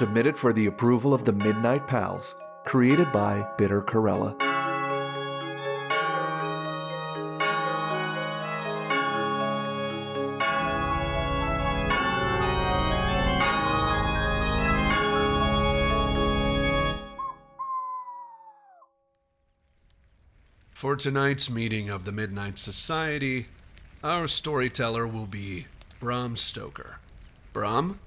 Submitted for the approval of the Midnight Pals. Created by Bitter Corella. For tonight's meeting of the Midnight Society, our storyteller will be Bram Stoker. Bram,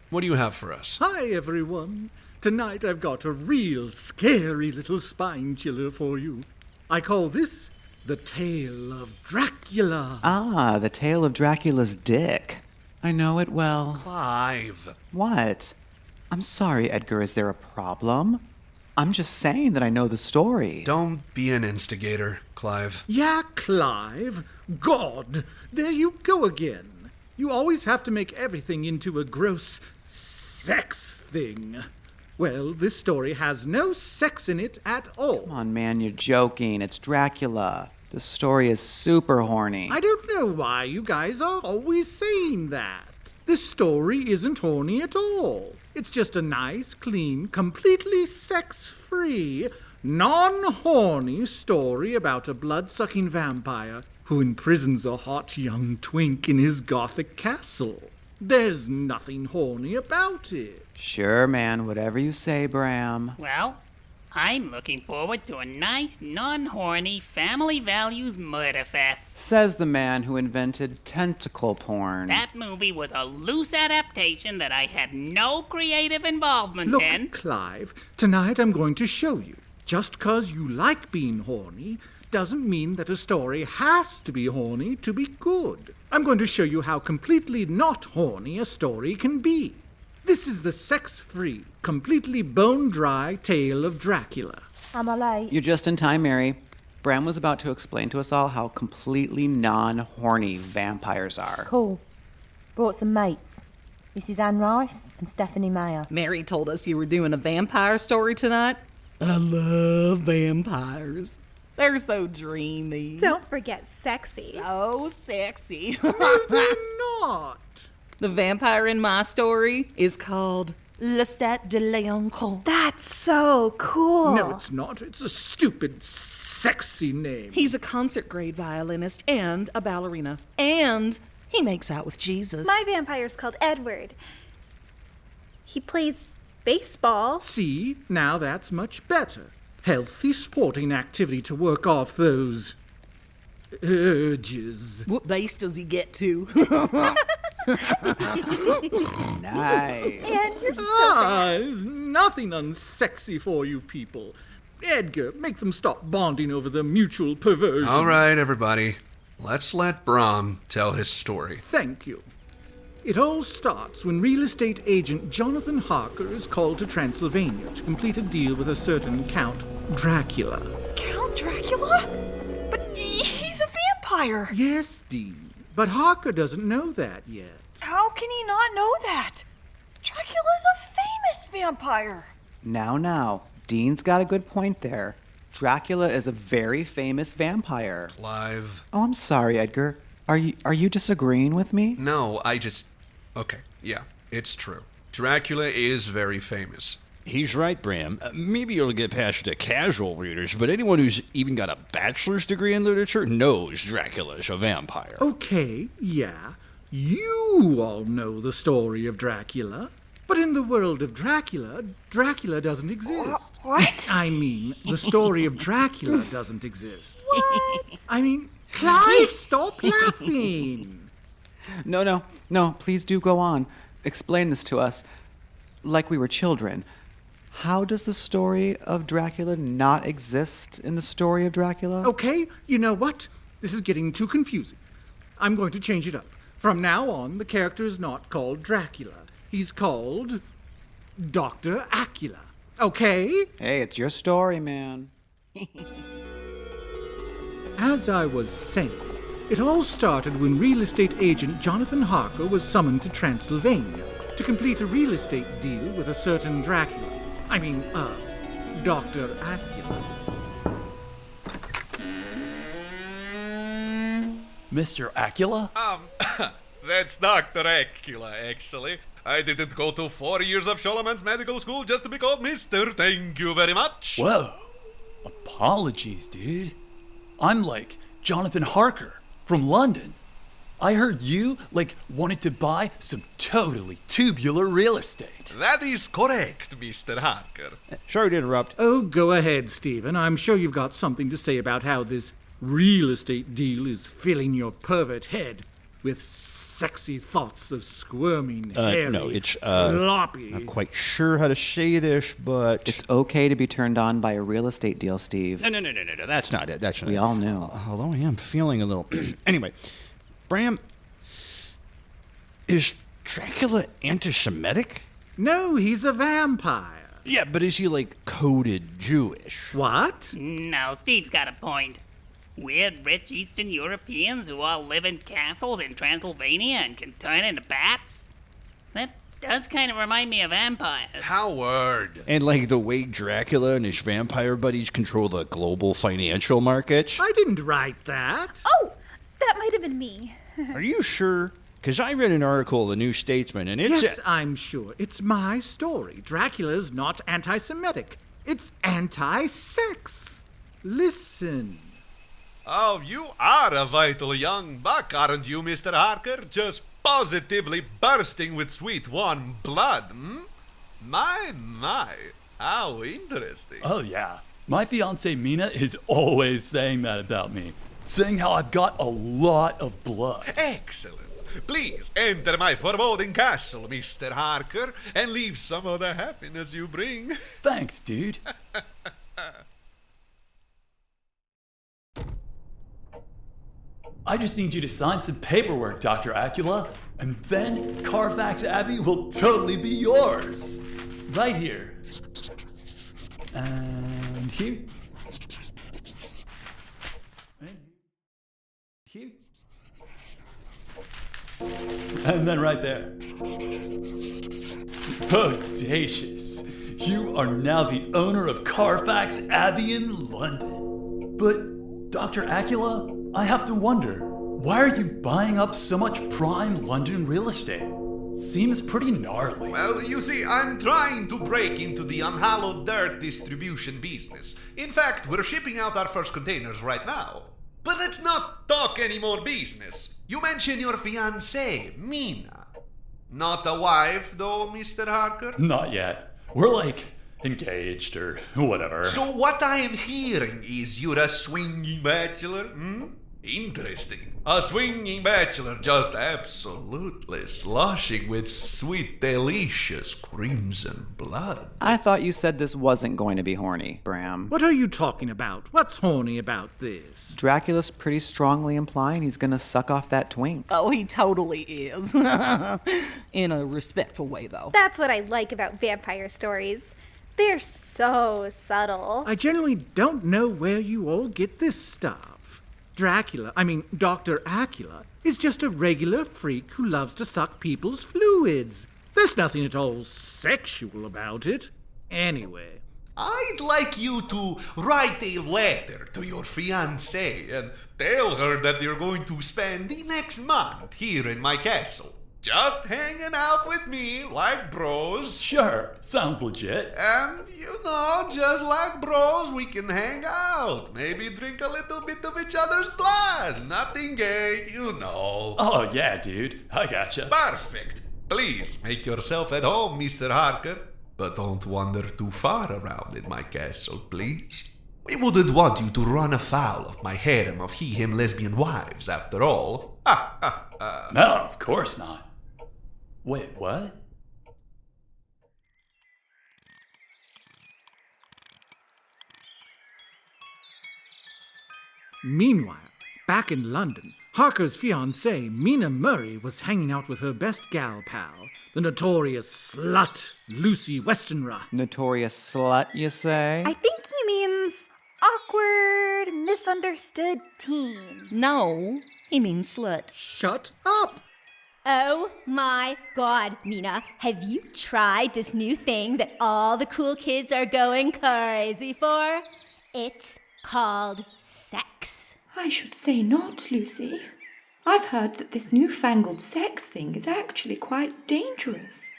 what do you have for us? Hi, everyone. Tonight I've got a real scary little spine chiller for you. I call this the Tale of Dracula. Ah, the Tale of Dracula's dick. I know it well. Clive. What? I'm sorry, Edgar, is there a problem? I'm just saying that I know the story. Don't be an instigator, Clive. Yeah, Clive. God, there you go again. You always have to make everything into a gross sex thing. Well, this story has no sex in it at all. Come on, man, you're joking. It's Dracula. The story is super horny. I don't know why you guys are always saying that. This story isn't horny at all. It's just a nice, clean, completely sex-free, non-horny story about a blood-sucking vampire who imprisons a hot young twink in his gothic castle. There's nothing horny about it. Sure, man, whatever you say, Bram. Well, I'm looking forward to a nice, non-horny, family values murder fest. Says the man who invented tentacle porn. That movie was a loose adaptation that I had no creative involvement Look, in. Clive, tonight I'm going to show you. Just 'cause you like being horny doesn't mean that a story has to be horny to be good. I'm going to show you how completely not horny a story can be. This is the sex-free, completely bone-dry tale of Dracula. Am I late? You're just in time, Mary. Bram was about to explain to us all how completely non-horny vampires are. Cool. Brought some mates. This is Anne Rice and Stephenie Meyer. Mary told us you were doing a vampire story tonight. I love vampires. They're so dreamy. Don't forget sexy. So sexy. No, they're not. The vampire in my story is called Lestat de Leonco. That's so cool. No, it's not. It's a stupid, sexy name. He's a concert-grade violinist and a ballerina. And he makes out with Jesus. My vampire's called Edward. He plays baseball. See, now that's much better. Healthy sporting activity to work off those urges. What base does he get to? Nice. And you're so There's nothing unsexy for you people. Edgar, make them stop bonding over the mutual perversion. All right, everybody. Let's let Bram tell his story. Thank you. It all starts when real estate agent Jonathan Harker is called to Transylvania to complete a deal with a certain Count Dracula. Count Dracula? But he's a vampire. Yes, Dean, but Harker doesn't know that yet. How can he not know that? Dracula's a famous vampire. Now, Dean's got a good point there. Dracula is a very famous vampire. Clive. Oh, I'm sorry, Edgar. Are you disagreeing with me? No, Okay, yeah, it's true. Dracula is very famous. He's right, Bram. Maybe you'll get past the casual readers, but anyone who's even got a bachelor's degree in literature knows Dracula's a vampire. Okay, yeah, you all know the story of Dracula. But in the world of Dracula, Dracula doesn't exist. What? I mean, the story of Dracula doesn't exist. What? I mean, Clive, stop laughing. No, please do go on. Explain this to us. Like we were children. How does the story of Dracula not exist in the story of Dracula? Okay, you know what? This is getting too confusing. I'm going to change it up. From now on, the character is not called Dracula. He's called Dr. Acula. Okay? Hey, it's your story, man. As I was saying, it all started when real estate agent Jonathan Harker was summoned to Transylvania to complete a real estate deal with a certain Dracula. Dr. Acula. Mr. Acula? That's Dr. Acula, actually. I didn't go to 4 years of Scholomann's medical school just to be called Mister. Thank you very much. Whoa. Apologies, dude. I'm like Jonathan Harker from London. I heard you, wanted to buy some totally tubular real estate. That is correct, Mr. Harker. Sorry to interrupt. Oh, go ahead, Stephen. I'm sure you've got something to say about how this real estate deal is filling your pervert head with sexy thoughts of squirming, hairy, No, it's, floppy. Not quite sure how to say this, but... It's okay to be turned on by a real estate deal, Steve. No, that's not it. That's not We it. all know. Although I am feeling a little... Anyway, Bram, is Dracula anti-Semitic? No, he's a vampire. Yeah, but is he, coded Jewish? What? No, Steve's got a point. We're rich Eastern Europeans who all live in castles in Transylvania and can turn into bats? That does kind of remind me of vampires. Howard. And, the way Dracula and his vampire buddies control the global financial markets? I didn't write that. Oh, that might have been me. Are you sure? Because I read an article in the New Statesman, and it Yes, said... I'm sure. It's my story. Dracula's not anti-Semitic. It's anti-sex. Listen. Oh, you are a vital young buck, aren't you, Mr. Harker? Just positively bursting with sweet, warm blood, hmm? My, how interesting. Oh, yeah. My fiance Mina is always saying that about me. Saying how I've got a lot of blood. Excellent. Please enter my foreboding castle, Mr. Harker, and leave some of the happiness you bring. Thanks, dude. I just need you to sign some paperwork, Dr. Acula, and then Carfax Abbey will totally be yours. Right here. And here. And here. And then right there. Bodacious. You are now the owner of Carfax Abbey in London. But, Dr. Acula, I have to wonder, why are you buying up so much prime London real estate? Seems pretty gnarly. Well, you see, I'm trying to break into the unhallowed dirt distribution business. In fact, we're shipping out our first containers right now. But let's not talk any more business. You mentioned your fiancée, Mina. Not a wife, though, Mr. Harker? Not yet. We're engaged or whatever. So what I am hearing is you're a swinging bachelor, hmm? Interesting. A swinging bachelor just absolutely sloshing with sweet, delicious crimson blood. I thought you said this wasn't going to be horny, Bram. What are you talking about? What's horny about this? Dracula's pretty strongly implying he's gonna suck off that twink. Oh, he totally is. In a respectful way, though. That's what I like about vampire stories. They're so subtle. I generally don't know where you all get this stuff. Dr. Acula is just a regular freak who loves to suck people's fluids. There's nothing at all sexual about it. Anyway. I'd like you to write a letter to your fiancée and tell her that you're going to spend the next month here in my castle. Just hanging out with me like bros. Sure, sounds legit. And, just like bros, we can hang out. Maybe drink a little bit of each other's blood. Nothing gay, Oh, yeah, dude. I gotcha. Perfect. Please make yourself at home, Mr. Harker. But don't wander too far around in my castle, please. We wouldn't want you to run afoul of my harem of he-him lesbian wives, after all. No, of course not. Wait, what? Meanwhile, back in London, Harker's fiancée, Mina Murray, was hanging out with her best gal pal, the notorious slut, Lucy Westenra. Notorious slut, you say? I think he means awkward, misunderstood teen. No, he means slut. Shut up! Oh my god, Mina, have you tried this new thing that all the cool kids are going crazy for? It's called sex. I should say not, Lucy. I've heard that this newfangled sex thing is actually quite dangerous.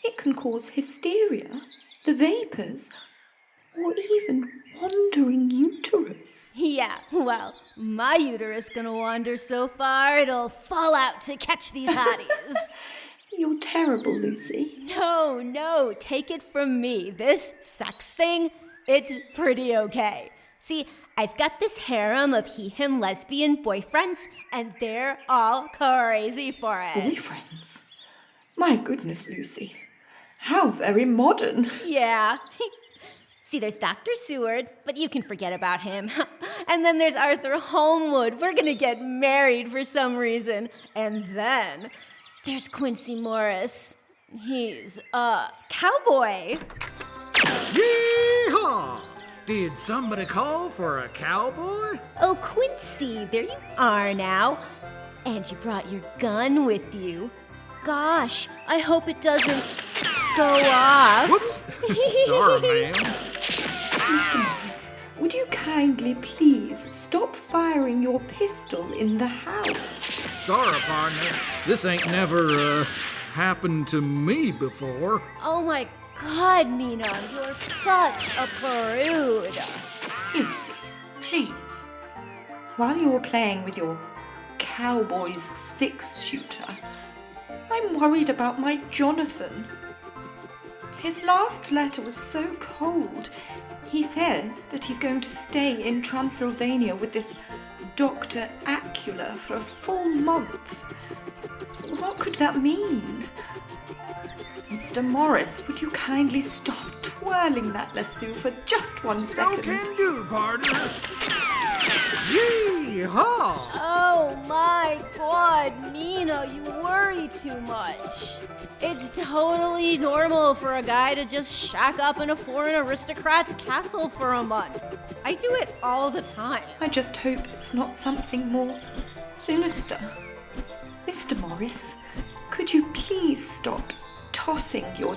It can cause hysteria, the vapors, or even wandering uterus. Yeah, well, my uterus gonna wander so far it'll fall out to catch these hotties. You're terrible, Lucy. No, take it from me. This sex thing, it's pretty okay. See, I've got this harem of he-him lesbian boyfriends, and they're all crazy for it. Boyfriends? My goodness, Lucy. How very modern. Yeah. See, there's Dr. Seward, but you can forget about him. And then there's Arthur Holmwood. We're gonna get married for some reason. And then there's Quincy Morris. He's a cowboy. Yeehaw! Did somebody call for a cowboy? Oh, Quincy, there you are now. And you brought your gun with you. Gosh, I hope it doesn't go off. Whoops. Sorry, ma'am. Mr. Morris, would you kindly please stop firing your pistol in the house? Sorry, partner. This ain't never, happened to me before. Oh my God, Mina, you're such a prude. Lucy, please. While you're playing with your cowboy's six-shooter, I'm worried about my Jonathan. His last letter was so cold. He says that he's going to stay in Transylvania with this Dr. Acula for a full month. What could that mean? Mr. Morris, would you kindly stop twirling that lasso for just 1 second? No can do, partner. Yeehaw! Oh my God, Mina, you worry too much. It's totally normal for a guy to just shack up in a foreign aristocrat's castle for a month. I do it all the time. I just hope it's not something more sinister. Mr. Morris, could you please stop tossing your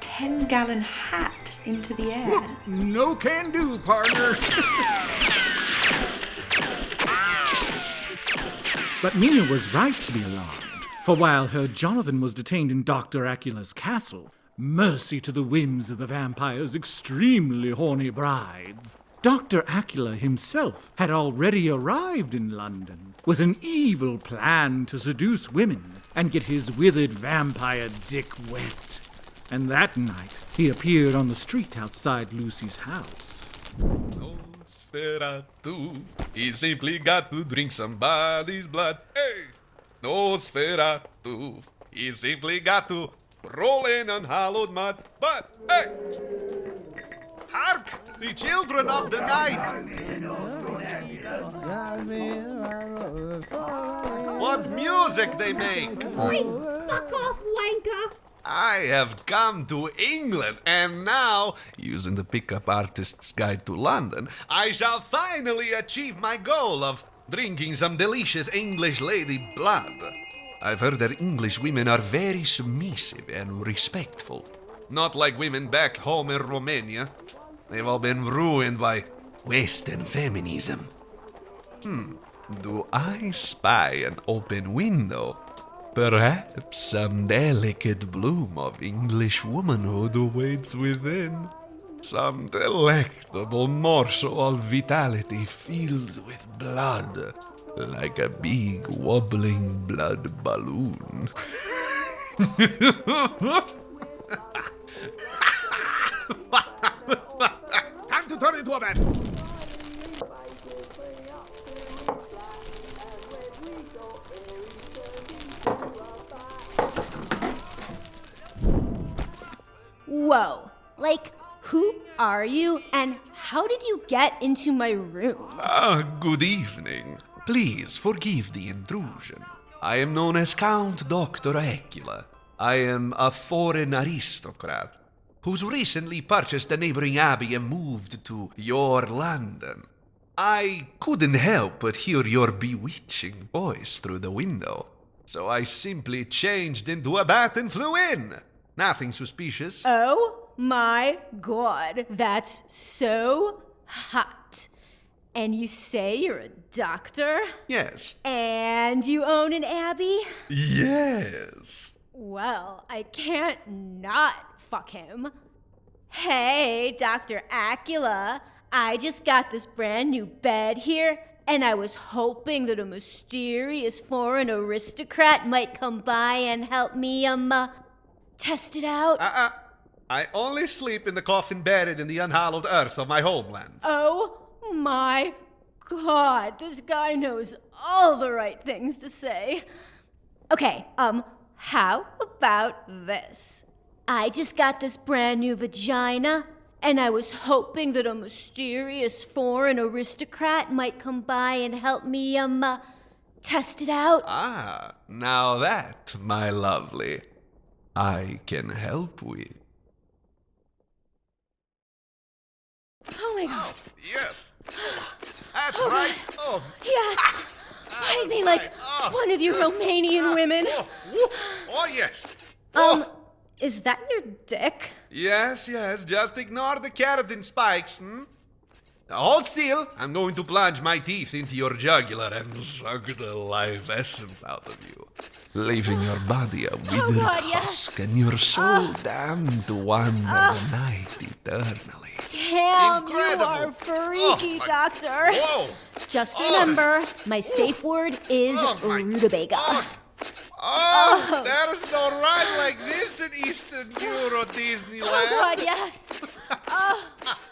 10-gallon hat into the air? No can do, partner. But Mina was right to be alarmed, for while her Jonathan was detained in Dr. Acula's castle, mercy to the whims of the vampire's extremely horny brides, Dr. Acula himself had already arrived in London with an evil plan to seduce women and get his withered vampire dick wet. And that night, he appeared on the street outside Lucy's house. Nosferatu, he simply got to drink somebody's blood. Hey! Nosferatu, he simply got to roll in unhallowed mud. But, hey! Hark! The children of the night! What music they make! Oi, fuck off, wanker! I have come to England, and now, using the Pickup Artist's Guide to London, I shall finally achieve my goal of drinking some delicious English lady blood. I've heard that English women are very submissive and respectful. Not like women back home in Romania. They've all been ruined by Western feminism. Do I spy an open window? Perhaps some delicate bloom of English womanhood awaits within. Some delectable morsel of vitality filled with blood, like a big wobbling blood balloon. Time to turn into a man! Whoa. Like, who are you and how did you get into my room? Good evening. Please forgive the intrusion. I am known as Count Dr. Acula. I am a foreign aristocrat who's recently purchased a neighboring abbey and moved to your London. I couldn't help but hear your bewitching voice through the window, so I simply changed into a bat and flew in. Nothing suspicious. Oh my God, that's so hot. And you say you're a doctor? Yes. And you own an abbey? Yes. Well, I can't not fuck him. Hey, Dr. Acula, I just got this brand new bed here, and I was hoping that a mysterious foreign aristocrat might come by and help me, test it out. I only sleep in the coffin buried in the unhallowed earth of my homeland. Oh my God, this guy knows all the right things to say. Okay, how about this? I just got this brand new vagina, and I was hoping that a mysterious foreign aristocrat might come by and help me, test it out. Ah, now that, my lovely, I can help with. Oh my God. Oh, yes. That's right. Oh. Yes. Ride me like one of you Romanian women. Oh, yes. Is that your dick? Yes, just ignore the keratin spikes, Now hold still. I'm going to plunge my teeth into your jugular and suck the life essence out of you, leaving your body a withered husk and your soul damned to wander the night eternally. Damn, Incredible. you are freaky, Doctor. Whoa. Just remember, my safe word is rutabaga. There's no ride like this in Eastern Euro Disneyland. Oh, God, yes.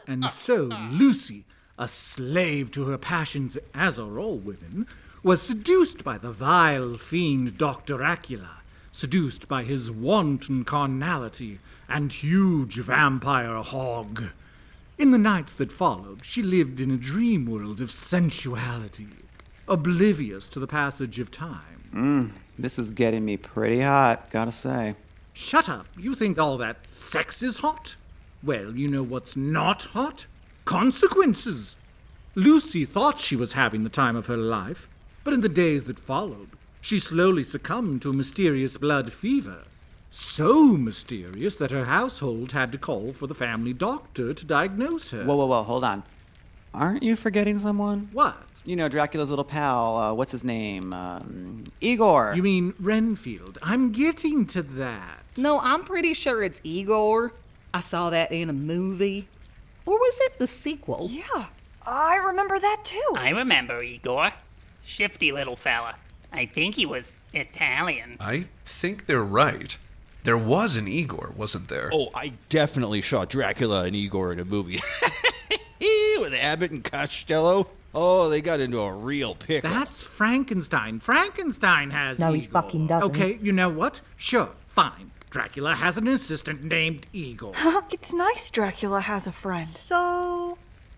And so Lucy, a slave to her passions as are all women, was seduced by the vile fiend Dr. Acula, seduced by his wanton carnality and huge vampire hog. In the nights that followed, she lived in a dream world of sensuality, oblivious to the passage of time. This is getting me pretty hot, gotta say. Shut up. You think all that sex is hot? Well, you know what's not hot? Consequences. Lucy thought she was having the time of her life, but in the days that followed, she slowly succumbed to a mysterious blood fever. So mysterious that her household had to call for the family doctor to diagnose her. Whoa, hold on. Aren't you forgetting someone? What? You know, Dracula's little pal, what's his name? Igor. You mean Renfield? I'm getting to that. No, I'm pretty sure it's Igor. I saw that in a movie. Or was it the sequel? Yeah, I remember that too. I remember Igor. Shifty little fella. I think he was Italian. I think they're right. There was an Igor, wasn't there? Oh, I definitely saw Dracula and Igor in a movie. With Abbott and Costello. Oh, they got into a real pickle. That's Frankenstein. Frankenstein has No, Igor. he fucking doesn't. Okay, you know what? Sure, fine. Dracula has an assistant named Igor. It's nice Dracula has a friend. So,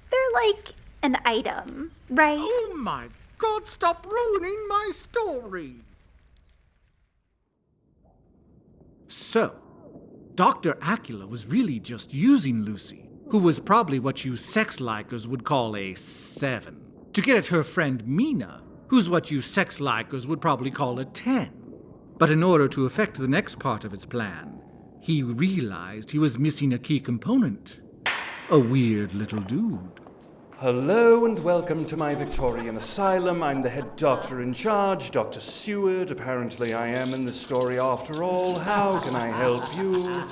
they're like an item, right? Oh my God, stop ruining my story. So, Dr. Acula was really just using Lucy, who was probably what you sex-likers would call a 7, to get at her friend Mina, who's what you sex-likers would probably call a 10. But in order to effect the next part of his plan, he realized he was missing a key component. A weird little dude. Hello and welcome to my Victorian asylum. I'm the head doctor in charge, Dr. Seward. Apparently I am in the story after all. How can I help you?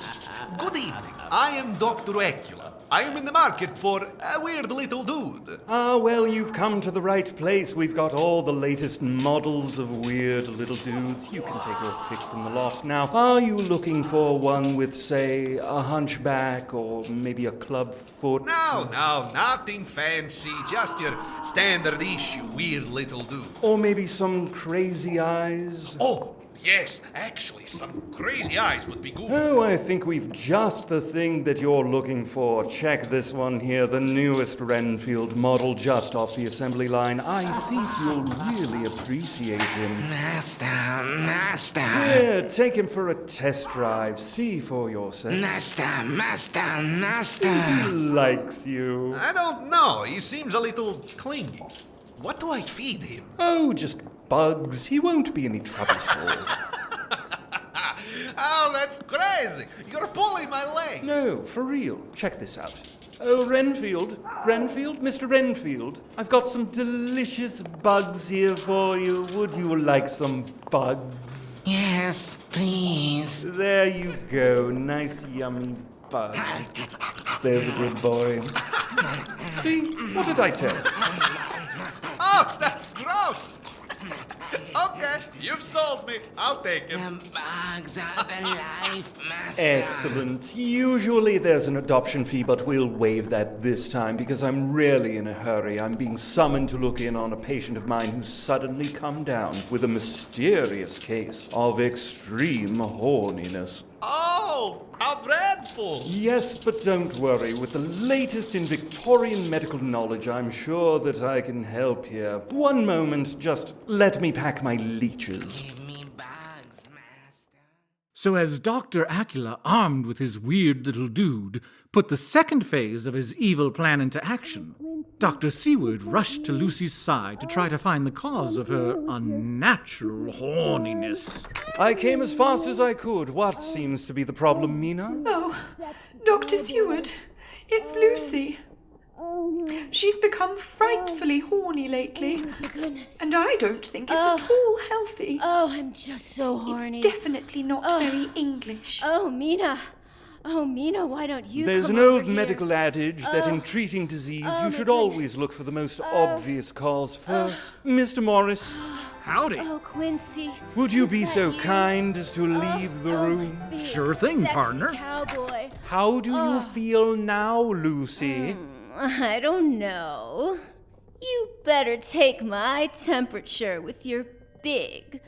Good evening. I am Dr. Acula. I am in the market for a weird little dude. Ah, well, you've come to the right place. We've got all the latest models of weird little dudes. You can take your pick from the lot. Now, are you looking for one with, say, a hunchback or maybe a club foot? No, nothing fancy. Just your standard issue weird little dude. Or maybe some crazy eyes? Oh, yes, actually, some crazy eyes would be good. Oh, I think we've just the thing that you're looking for. Check this one here, the newest Renfield model just off the assembly line. I think you'll really appreciate him. Master. Here, take him for a test drive. See for yourself. Master. He likes you. I don't know. He seems a little clingy. What do I feed him? Oh, just bugs. He won't be any trouble at all. Oh, that's crazy. You're pulling my leg. No, for real. Check this out. Oh, Renfield, Mr. Renfield, I've got some delicious bugs here for you. Would you like some bugs? Yes, please. There you go. Nice, yummy bug. There's a good boy. See? What did I tell you? Oh, that's gross! Okay, you've sold me. I'll take it. The bugs are the life, master. Excellent. Usually there's an adoption fee, but we'll waive that this time because I'm really in a hurry. I'm being summoned to look in on a patient of mine who's suddenly come down with a mysterious case of extreme horniness. Oh, how dreadful! Yes, but don't worry. With the latest in Victorian medical knowledge, I'm sure that I can help here. One moment, just let me pack my leeches. So as Dr. Acula, armed with his weird little dude, put the second phase of his evil plan into action, Dr. Seward rushed to Lucy's side to try to find the cause of her unnatural horniness. I came as fast as I could. What seems to be the problem, Mina? Oh, Dr. Seward, it's Lucy. She's become frightfully horny lately. Oh, goodness. And I don't think it's at all healthy. Oh, I'm just so horny. It's definitely not very English. Oh, Mina. Oh, Mina, why don't you There's come an over old here? medical adage that in treating disease, you should always look for the most obvious cause first. Mr. Morris. Howdy. Oh, Quincy. Would you is be that so you? kind as to leave the room? Big, Sure thing, sexy partner. Cowboy. How do you feel now, Lucy? I don't know. You better take my temperature with your big,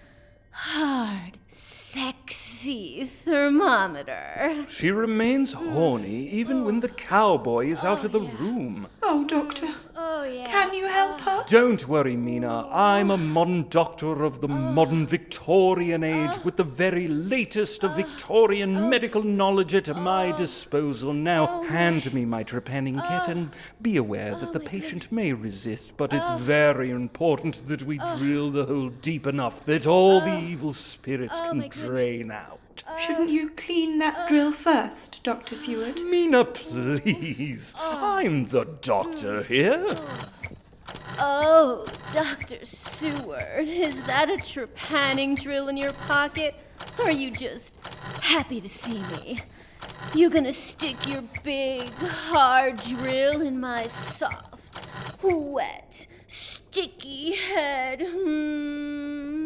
hard, sexy thermometer. She remains horny even when the cowboy is out of the room. Oh, Doctor. Oh, yeah. Can you help her? Don't worry, Mina. I'm a modern doctor of the modern Victorian age with the very latest of Victorian medical knowledge at my disposal. Now, hand me my trepanning kit and be aware that the patient may resist, but it's very important that we drill the hole deep enough that all the evil spirits can drain out. Shouldn't you clean that drill first, Dr. Seward? Mina, please. I'm the doctor here. Oh, Dr. Seward, is that a trepanning drill in your pocket? Or are you just happy to see me? You gonna stick your big, hard drill in my soft, wet, sticky head?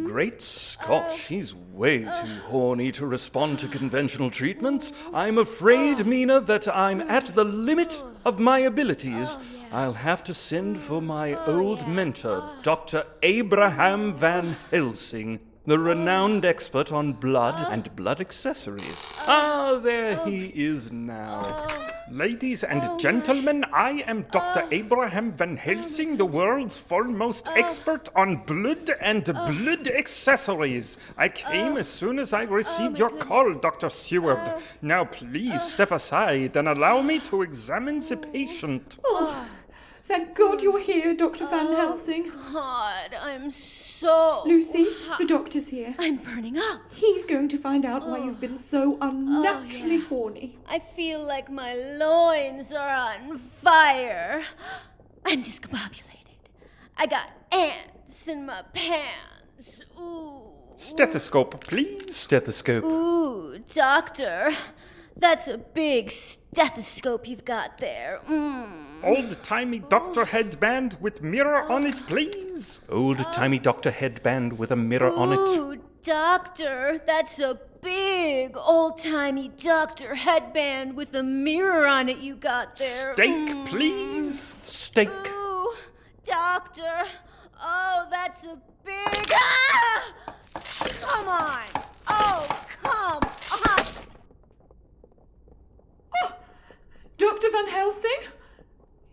Great Scott, she's way too horny to respond to conventional treatments. I'm afraid, Mina, that I'm at the limit of my abilities. I'll have to send for my old mentor, Dr. Abraham Van Helsing, the renowned expert on blood and blood accessories. Ah, there he is now. Ladies and gentlemen, I am Dr. Abraham Van Helsing, the world's foremost expert on blood and blood accessories. I came as soon as I received your call, Dr. Seward. Now please step aside and allow me to examine the patient. Oh, thank God you're here, Dr. Van Helsing. God, I'm so Lucy, hot. the doctor's here. I'm burning up. He's going to find out why you've been so unnaturally horny. I feel like my loins are on fire. I'm discombobulated. I got ants in my pants. Ooh. Stethoscope, please. Stethoscope. Ooh, doctor. That's a big stethoscope you've got there. Old-timey doctor headband with mirror on it, please. Old-timey doctor headband with a mirror on it. Ooh, doctor, that's a big old-timey doctor headband with a mirror on it you got there. Steak, please. Steak. Ooh, doctor. Oh, that's a big... Ah! Come on. Oh, come on. Dr. Van Helsing?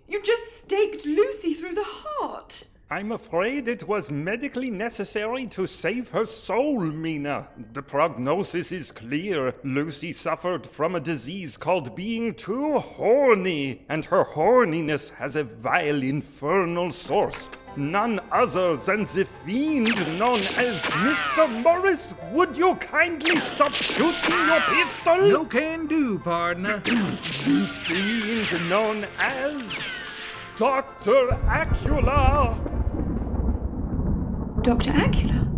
You just staked Lucy through the heart. I'm afraid it was medically necessary to save her soul, Mina. The prognosis is clear. Lucy suffered from a disease called being too horny, and her horniness has a vile infernal source. None other than the fiend known as Mr. Morris. Would you kindly stop shooting your pistol? No can do, partner. The fiend known as Dr. Acula. Dr. Acula?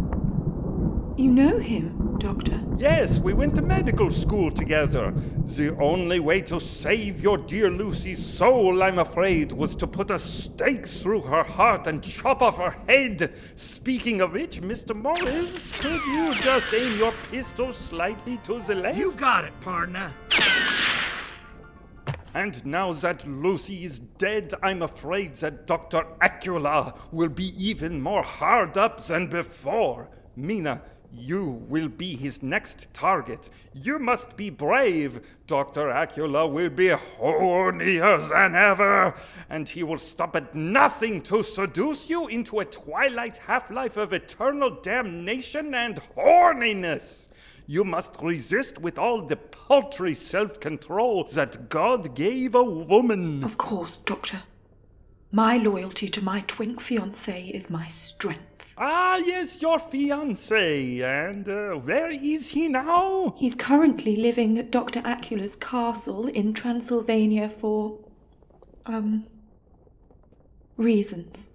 You know him, Doctor? Yes, we went to medical school together. The only way to save your dear Lucy's soul, I'm afraid, was to put a stake through her heart and chop off her head. Speaking of which, Mr. Morris, could you just aim your pistol slightly to the left? You got it, partner. And now that Lucy is dead, I'm afraid that Dr. Acula will be even more hard up than before. Mina, you will be his next target. You must be brave. Dr. Acula will be hornier than ever, and he will stop at nothing to seduce you into a twilight half-life of eternal damnation and horniness. You must resist with all the paltry self-control that God gave a woman. Of course, Doctor. My loyalty to my twink fiancé is my strength. Ah, yes, your fiancé. And where is he now? He's currently living at Dr. Acula's castle in Transylvania for, reasons.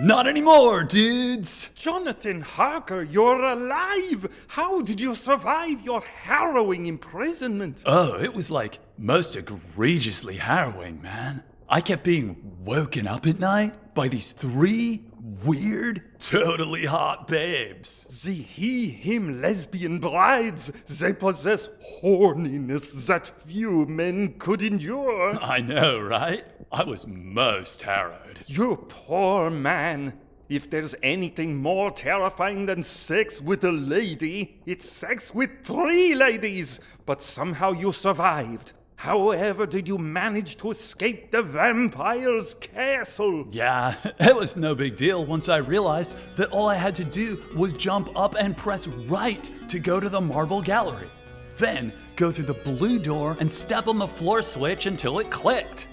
Not anymore, dudes! Jonathan Harker, you're alive! How did you survive your harrowing imprisonment? Oh, it was like most egregiously harrowing, man. I kept being woken up at night by these 3 weird, totally hot babes. The he-him lesbian brides, they possess horniness that few men could endure. I know, right? I was most harrowed. You poor man. If there's anything more terrifying than sex with a lady, it's sex with 3 ladies. But somehow you survived. However did you manage to escape the vampire's castle? Yeah, it was no big deal once I realized that all I had to do was jump up and press right to go to the marble gallery. Then go through the blue door and step on the floor switch until it clicked.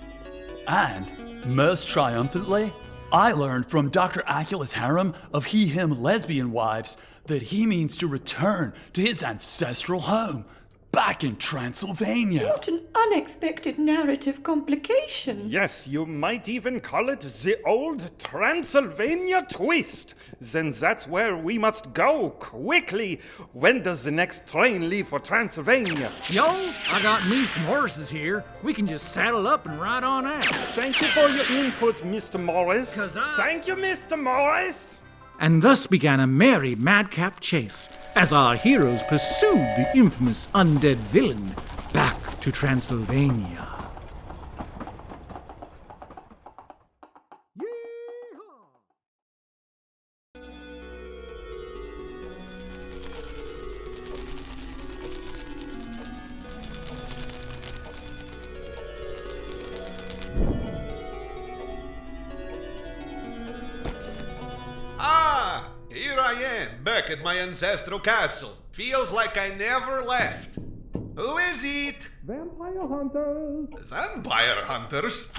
And, most triumphantly, I learned from Dr. Acula's harem of he-him lesbian wives that he means to return to his ancestral home, back in Transylvania. What an unexpected narrative complication. Yes, you might even call it the old Transylvania twist. Then that's where we must go, quickly. When does the next train leave for Transylvania? Yo, I got me some horses here. We can just saddle up and ride on out. Thank you for your input, Mr. Morris. Thank you, Mr. Morris. And thus began a merry madcap chase as our heroes pursued the infamous undead villain back to Transylvania. Here I am, back at my ancestral castle. Feels like I never left. Who is it? Vampire hunters. Vampire hunters?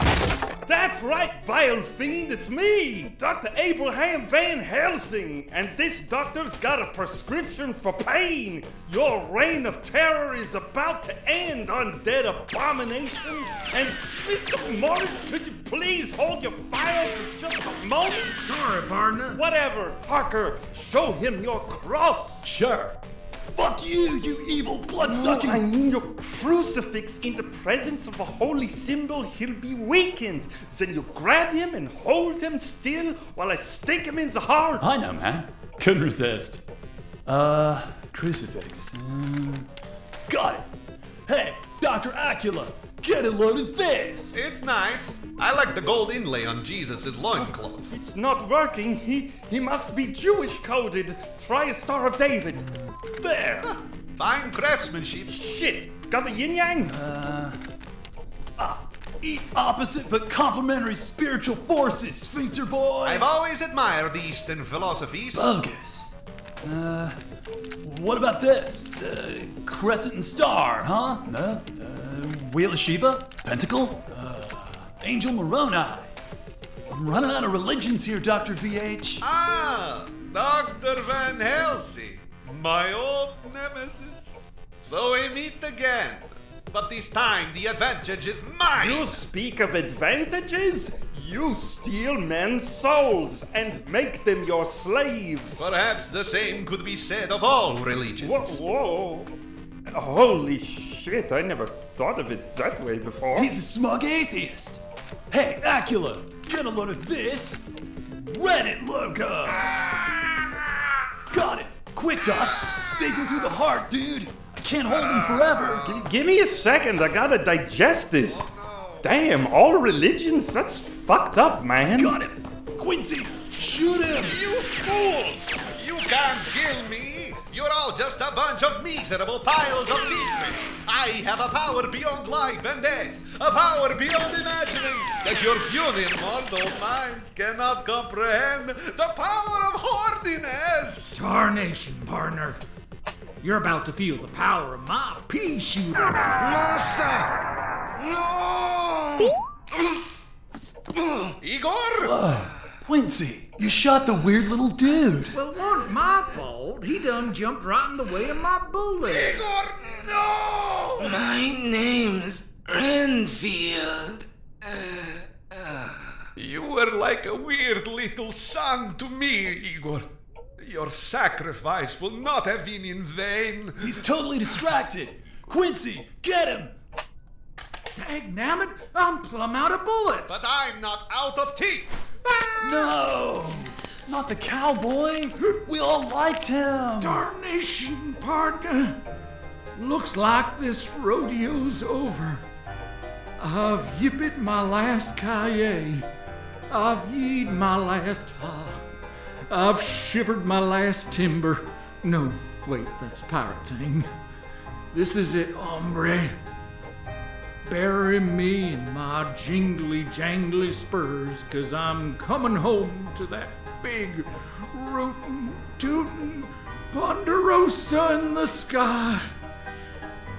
That's right, vile fiend, it's me, Dr. Abraham Van Helsing, and this doctor's got a prescription for pain. Your reign of terror is about to end, undead abomination. And Mr. Morris, could you please hold your fire for just a moment? Sorry, partner. Whatever. Harker, show him your cross. Sure. Fuck you, you evil blood-sucking... No, I mean your crucifix. In the presence of a holy symbol, he'll be weakened. Then you grab him and hold him still while I stick him in the heart. I know, man. Couldn't resist. Crucifix. Got it. Hey, Dr. Acula, get a load of this. It's nice. I like the gold inlay on Jesus' loincloth. It's not working. He must be Jewish-coded. Try a Star of David. There. Fine craftsmanship. Shit. Got the yin-yang? Eat opposite but complementary spiritual forces, sphincter boy. I've always admired the Eastern philosophies. Bogus. What about this? Crescent and star, huh? Wheel of Shiva? Pentacle? Angel Moroni. I'm running out of religions here, Dr. VH. Ah, Dr. Van Helsing, my old nemesis. So we meet again. but this time the advantage is mine! You speak of advantages? You steal men's souls and make them your slaves. Perhaps the same could be said of all religions. Whoa. Holy shit, I never thought of it that way before. He's a smug atheist. Hey, Acula, get a load of this Reddit logo. Got it. Quick, Doc. Stake him through the heart, dude. I can't hold him forever. Give me a second, I gotta digest this. Damn, all religions? That's fucked up, man. Got him. Quincy, shoot him. You fools! You can't kill me! You're all just a bunch of miserable piles of secrets! I have a power beyond life and death! A power beyond imagining that your puny mortal minds cannot comprehend! The power of horniness! Tarnation, partner. You're about to feel the power of my pea shooter. Master! No! Igor! Quincy, you shot the weird little dude. Well, it wasn't my fault. He done jumped right in the way of my bullet. Igor, no! My name's Renfield. You were like a weird little son to me, Igor. Your sacrifice will not have been in vain. He's totally distracted. Quincy, get him! Dagnammit, I'm plumb out of bullets. But I'm not out of teeth. No! Not the cowboy! We all liked him! Darnation, partner. Looks like this rodeo's over. I've yipped my last kaye. I've yeed my last ha. I've shivered my last timber. No, wait, that's a pirate thing. This is it, hombre. Bury me in my jingly-jangly spurs, 'cause I'm coming home to that big, rootin', tootin' ponderosa in the sky.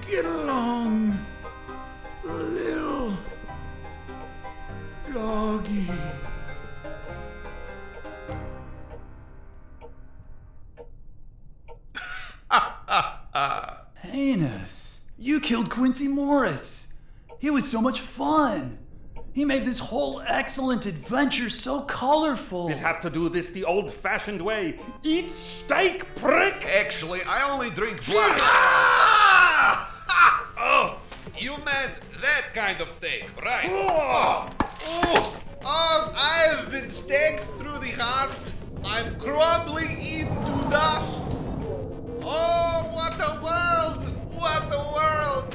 Get along, little doggy. Heinous, you killed Quincy Morris. He was so much fun. He made this whole excellent adventure so colorful. We'll have to do this the old-fashioned way. Eat steak, prick! Actually, I only drink blood. Ah! Ah! Oh, you meant that kind of steak, right? Oh, I've been staked through the heart. I'm crumbling into dust. Oh, what a world! What a world!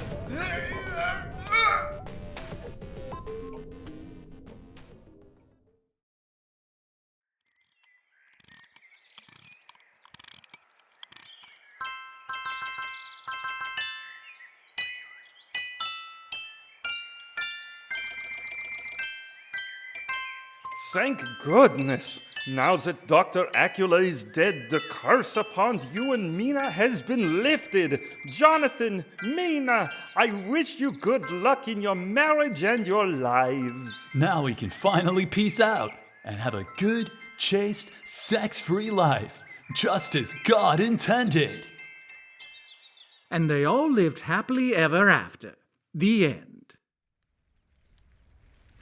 Thank goodness. Now that Dr. Acula is dead, the curse upon you and Mina has been lifted. Jonathan, Mina, I wish you good luck in your marriage and your lives. Now we can finally peace out and have a good, chaste, sex-free life, just as God intended. And they all lived happily ever after. The end.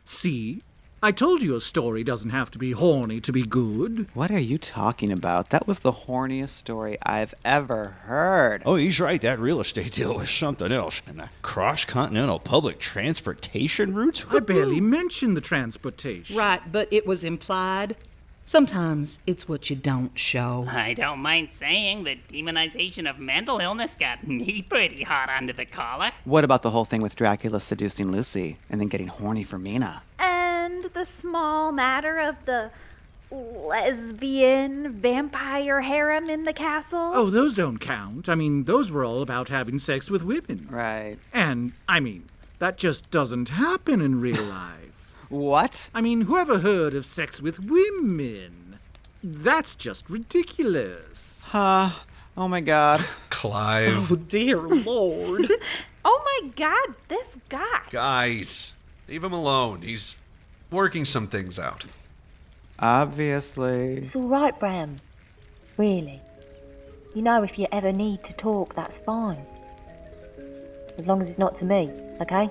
See? I told you a story doesn't have to be horny to be good. What are you talking about? That was the horniest story I've ever heard. Oh, he's right. That real estate deal was something else. And the cross-continental public transportation routes? I barely mentioned the transportation. Right, but it was implied. Sometimes it's what you don't show. I don't mind saying the demonization of mental illness got me pretty hot under the collar. What about the whole thing with Dracula seducing Lucy and then getting horny for Mina? And the small matter of the lesbian vampire harem in the castle? Oh, those don't count. I mean, those were all about having sex with women. Right. And, I mean, that just doesn't happen in real life. What? I mean, whoever heard of sex with women? That's just ridiculous. Oh my God. Clive. Oh, dear Lord. Oh my God, this guy. Guys, leave him alone. He's working some things out. Obviously. It's all right, Bram. Really. You know, if you ever need to talk, that's fine. as long as it's not to me, okay?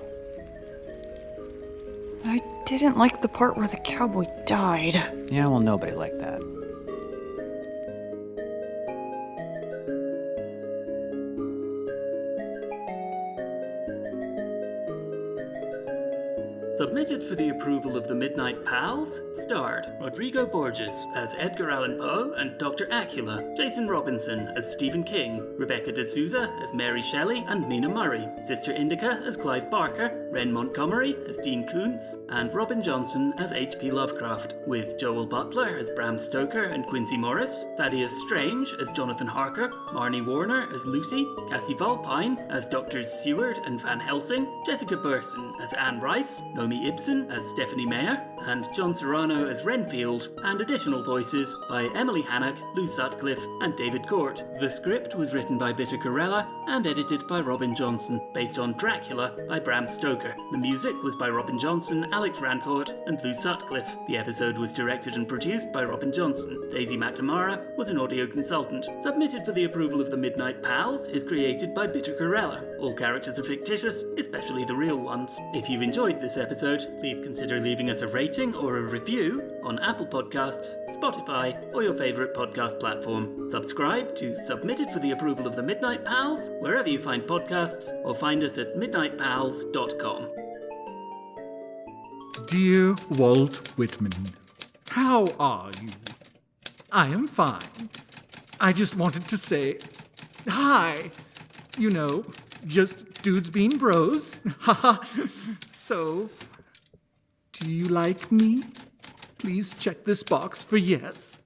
I didn't like the part where the cowboy died. Yeah, well, nobody liked that. Submitted for the approval of the Midnight Pals, starred Rodrigo Borges as Edgar Allan Poe and Dr. Acula, Jason Robinson as Stephen King, Rebecca D'Souza as Mary Shelley and Mina Murray, Sister Indica as Clive Barker, Ren Montgomery as Dean Koontz, and Robin Johnson as H.P. Lovecraft, with Joel Butler as Bram Stoker and Quincy Morris, Thaddeus Strange as Jonathan Harker, Marnie Warner as Lucy, Cassie Volpine as Drs. Seward and Van Helsing, Jessica Burson as Anne Rice, Nomi Ibsen as Stephenie Meyer, and John Serrano as Renfield, and additional voices by Emily Hannock, Lou Sutcliffe, and David Court. The script was written by Bitter Corella and edited by Robin Johnson, based on Dracula by Bram Stoker. The music was by Robin Johnson, Alex Rancourt, and Lou Sutcliffe. The episode was directed and produced by Robin Johnson. Daisy McNamara was an audio consultant. Submitted for the approval of the Midnight Pals is created by Bitter Corella. All characters are fictitious, especially the real ones. If you've enjoyed this episode, please consider leaving us a rating or a review on Apple Podcasts, Spotify, or your favourite podcast platform. Subscribe to Submitted for the Approval of the Midnight Pals wherever you find podcasts, or find us at midnightpals.com. Dear Walt Whitman, how are you? I am fine. I just wanted to say hi. You know, just dudes being bros. Haha. So, do you like me? Please check this box for yes.